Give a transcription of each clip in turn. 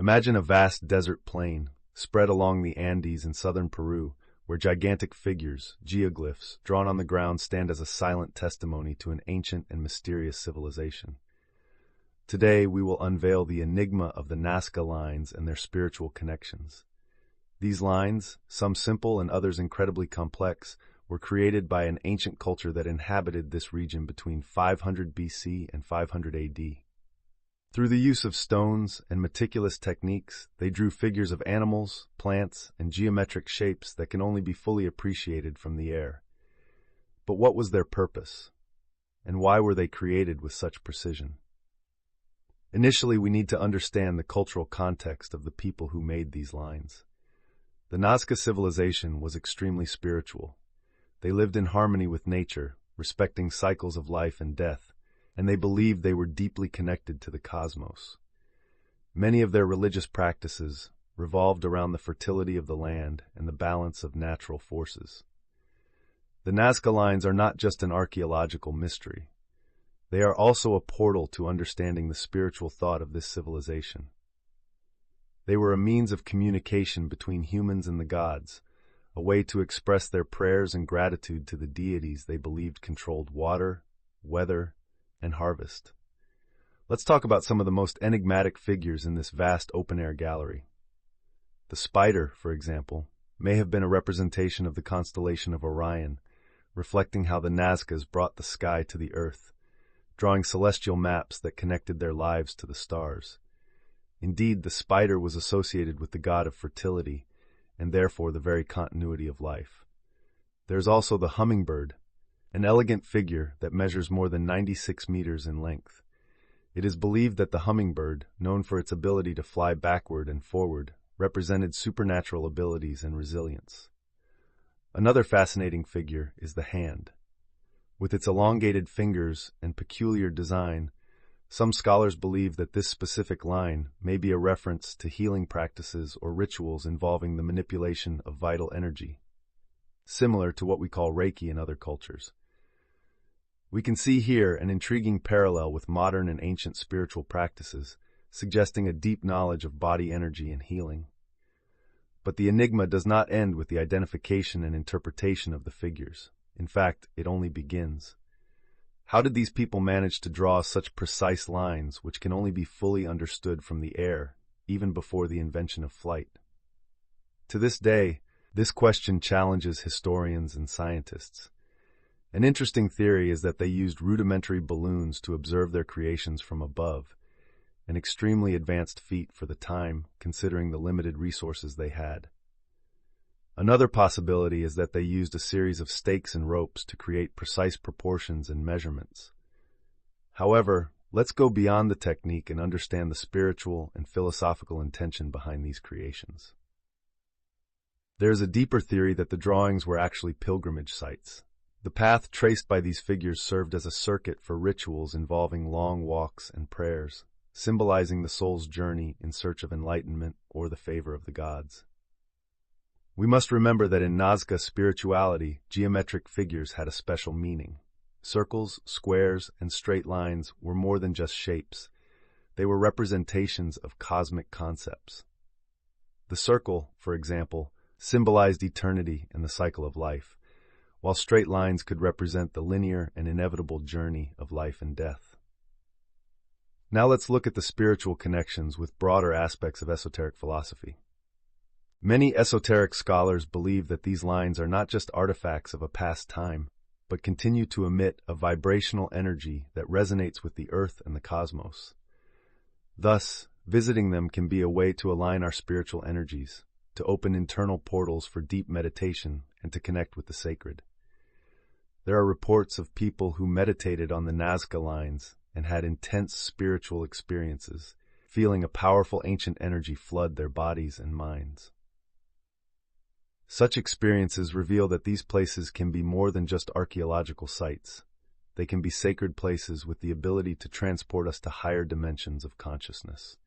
Imagine a vast desert plain, spread along the Andes in southern Peru, where gigantic figures, geoglyphs, drawn on the ground stand as a silent testimony to an ancient and mysterious civilization. Today, we will unveil the enigma of the Nazca Lines and their spiritual connections. These lines, some simple and others incredibly complex, were created by an ancient culture that inhabited this region between 500 BC and 500 AD. Through the use of stones and meticulous techniques, they drew figures of animals, plants, and geometric shapes that can only be fully appreciated from the air. But what was their purpose? And why were they created with such precision? Initially, we need to understand the cultural context of the people who made these lines. The Nazca civilization was extremely spiritual. They lived in harmony with nature, respecting cycles of life and death, and they believed they were deeply connected to the cosmos. Many of their religious practices revolved around the fertility of the land and the balance of natural forces. The Nazca Lines are not just an archaeological mystery. They are also a portal to understanding the spiritual thought of this civilization. They were a means of communication between humans and the gods, a way to express their prayers and gratitude to the deities they believed controlled water, weather, and harvest. Let's talk about some of the most enigmatic figures in this vast open-air gallery. The spider, for example, may have been a representation of the constellation of Orion, reflecting how the Nazcas brought the sky to the earth, drawing celestial maps that connected their lives to the stars. Indeed, the spider was associated with the god of fertility, and therefore the very continuity of life. There's also the hummingbird, an elegant figure that measures more than 96 meters in length. It is believed that the hummingbird, known for its ability to fly backward and forward, represented supernatural abilities and resilience. Another fascinating figure is the hand. With its elongated fingers and peculiar design, some scholars believe that this specific line may be a reference to healing practices or rituals involving the manipulation of vital energy, similar to what we call Reiki in other cultures. We can see here an intriguing parallel with modern and ancient spiritual practices, suggesting a deep knowledge of body energy and healing. But the enigma does not end with the identification and interpretation of the figures. In fact, it only begins. How did these people manage to draw such precise lines which can only be fully understood from the air, even before the invention of flight? To this day, this question challenges historians and scientists. An interesting theory is that they used rudimentary balloons to observe their creations from above, an extremely advanced feat for the time, considering the limited resources they had. Another possibility is that they used a series of stakes and ropes to create precise proportions and measurements. However, let's go beyond the technique and understand the spiritual and philosophical intention behind these creations. There is a deeper theory that the drawings were actually pilgrimage sites. The path traced by these figures served as a circuit for rituals involving long walks and prayers, symbolizing the soul's journey in search of enlightenment or the favor of the gods. We must remember that in Nazca spirituality, geometric figures had a special meaning. Circles, squares, and straight lines were more than just shapes. They were representations of cosmic concepts. The circle, for example, symbolized eternity and the cycle of life, while straight lines could represent the linear and inevitable journey of life and death. Now let's look at the spiritual connections with broader aspects of esoteric philosophy. Many esoteric scholars believe that these lines are not just artifacts of a past time, but continue to emit a vibrational energy that resonates with the earth and the cosmos. Thus, visiting them can be a way to align our spiritual energies, to open internal portals for deep meditation, and to connect with the sacred. There are reports of people who meditated on the Nazca Lines and had intense spiritual experiences, feeling a powerful ancient energy flood their bodies and minds. Such experiences reveal that these places can be more than just archaeological sites. They can be sacred places with the ability to transport us to higher dimensions of consciousness.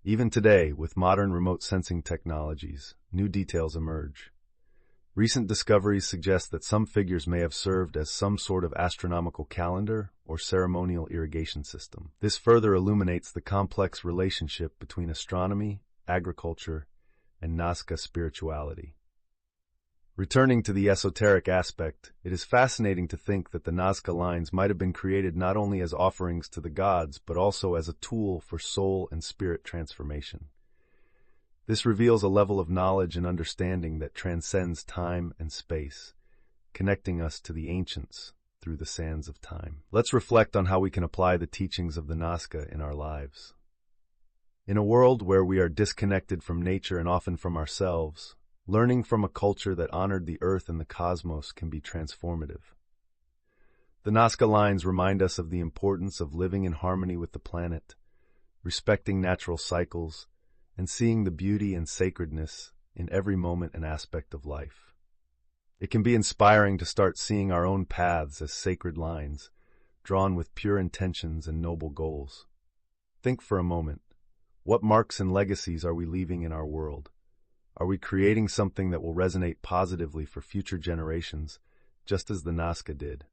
Even today, with modern remote sensing technologies, new details emerge. Recent discoveries suggest that some figures may have served as some sort of astronomical calendar or ceremonial irrigation system. This further illuminates the complex relationship between astronomy, agriculture, and Nazca spirituality. Returning to the esoteric aspect, it is fascinating to think that the Nazca Lines might have been created not only as offerings to the gods, but also as a tool for soul and spirit transformation. This reveals a level of knowledge and understanding that transcends time and space, connecting us to the ancients through the sands of time. Let's reflect on how we can apply the teachings of the Nazca in our lives. In a world where we are disconnected from nature and often from ourselves, learning from a culture that honored the earth and the cosmos can be transformative. The Nazca Lines remind us of the importance of living in harmony with the planet, respecting natural cycles, and seeing the beauty and sacredness in every moment and aspect of life. It can be inspiring to start seeing our own paths as sacred lines, drawn with pure intentions and noble goals. Think for a moment, what marks and legacies are we leaving in our world? Are we creating something that will resonate positively for future generations, just as the Nazca did?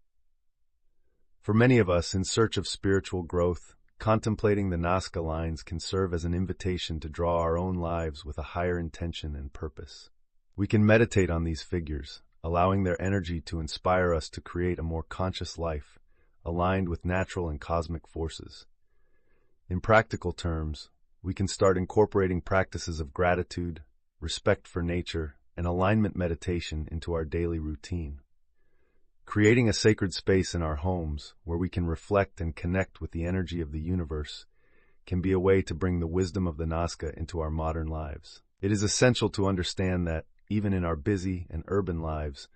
For many of us in search of spiritual growth, contemplating the Nazca Lines can serve as an invitation to draw our own lives with a higher intention and purpose. We can meditate on these figures, allowing their energy to inspire us to create a more conscious life, aligned with natural and cosmic forces. In practical terms, we can start incorporating practices of gratitude, respect for nature, and alignment meditation into our daily routine. Creating a sacred space in our homes where we can reflect and connect with the energy of the universe can be a way to bring the wisdom of the Nazca into our modern lives. It is essential to understand that, even in our busy and urban lives,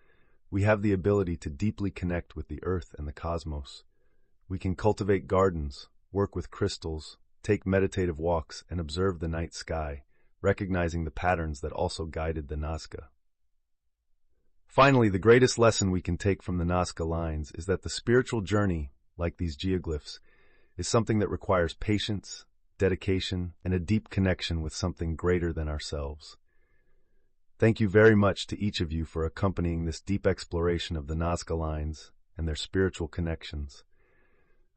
we have the ability to deeply connect with the earth and the cosmos. We can cultivate gardens, work with crystals, take meditative walks, and observe the night sky, recognizing the patterns that also guided the Nazca. Finally, the greatest lesson we can take from the Nazca Lines is that the spiritual journey, like these geoglyphs, is something that requires patience, dedication, and a deep connection with something greater than ourselves. Thank you very much to each of you for accompanying this deep exploration of the Nazca Lines and their spiritual connections.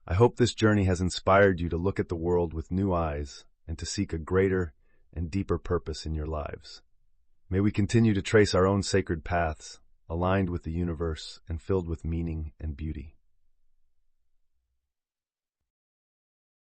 I hope this journey has inspired you to look at the world with new eyes and to seek a greater and deeper purpose in your lives. May we continue to trace our own sacred paths, aligned with the universe and filled with meaning and beauty.